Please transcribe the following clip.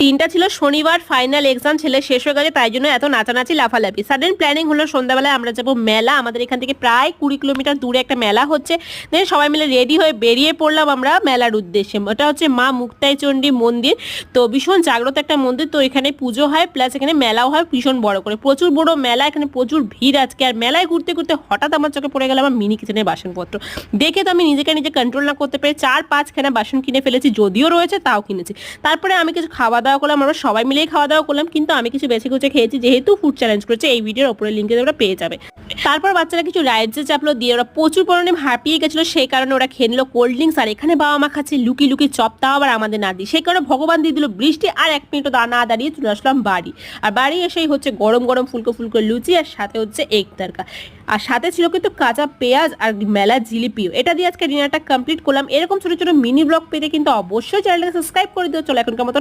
তিনটা ছিল শনিবার, ফাইনাল এক্সাম ছেলে শেষ হয়ে গেছে, তাই জন্য এত নাচানাচি লাফালাফি। সাডেন প্ল্যানিং হলো সন্ধ্যাবেলায় আমরা যাবো মেলা, আমাদের এখান থেকে প্রায় 20 কিলোমিটার দূরে একটা মেলা হচ্ছে। দেন সবাই মিলে রেডি হয়ে বেরিয়ে পড়লাম আমরা মেলার উদ্দেশ্যে। ওটা হচ্ছে মা মুক্তাই চণ্ডী মন্দির, তো ভীষণ জাগ্রত একটা মন্দির, তো এখানে পুজো হয় প্লাস এখানে মেলাও হয় ভীষণ বড় করে, প্রচুর বড় মেলা, এখানে প্রচুর ভিড় আজকে। আর মেলায় ঘুরতে ঘুরতে হঠাৎ আমার চোখে পড়ে গেল আমার মিনি কিচেনের বাসনপত্র দেখে, তো আমি নিজেকে নিজে কন্ট্রোল না করতে পেরে 4-5খানা বাসন কিনে ফেলেছি, যদিও রয়েছে তাও কিনেছি। তারপরে আমি কিছু খাওয়া দাওয়া করলাম, আমরা সবাই মিলেই খাওয়া দাওয়া করলাম, কিন্তু আমি কিছু বেছে কুচে খেয়েছি, যেহেতু ফুড চ্যালেঞ্জ করেছে, এই ভিডিওর ওপরে লিঙ্কে ওরা পেয়ে যাবে। তারপর বাচ্চারা কিছু রাইডসে চাপলো, দিয়ে ওরা প্রচুর পরিমাণে হাঁপিয়ে গেছিলো, সেই কারণে ওরা খেয়ে নিল কোল্ড ড্রিঙ্কস। আর এখানে বাবা মা খাচ্ছে লুকি লুকি চপ, তাও আবার আমাদের না দিই, সেই কারণে ভগবান দিয়ে দিল বৃষ্টি। আর 1 মিনিটও না দাঁড়িয়ে চলে আসলাম বাড়ি। আর বাড়ি এসেই হচ্ছে গরম গরম ফুলকো ফুলকো লুচি, আর সাথে হচ্ছে এগ তরকা, আর সাথে ছিল কিন্তু কাঁচা পেঁয়াজ আর মেলা জিলিপিও। এটা দিয়ে আজকে ডিনারটা কমপ্লিট করলাম। এরকম ছোট ছোট মিনি ব্লগ পেতে কিন্তু অবশ্যই চ্যানেলটাকে সাবস্ক্রাইব করে দিও। চলো এখনকার মতো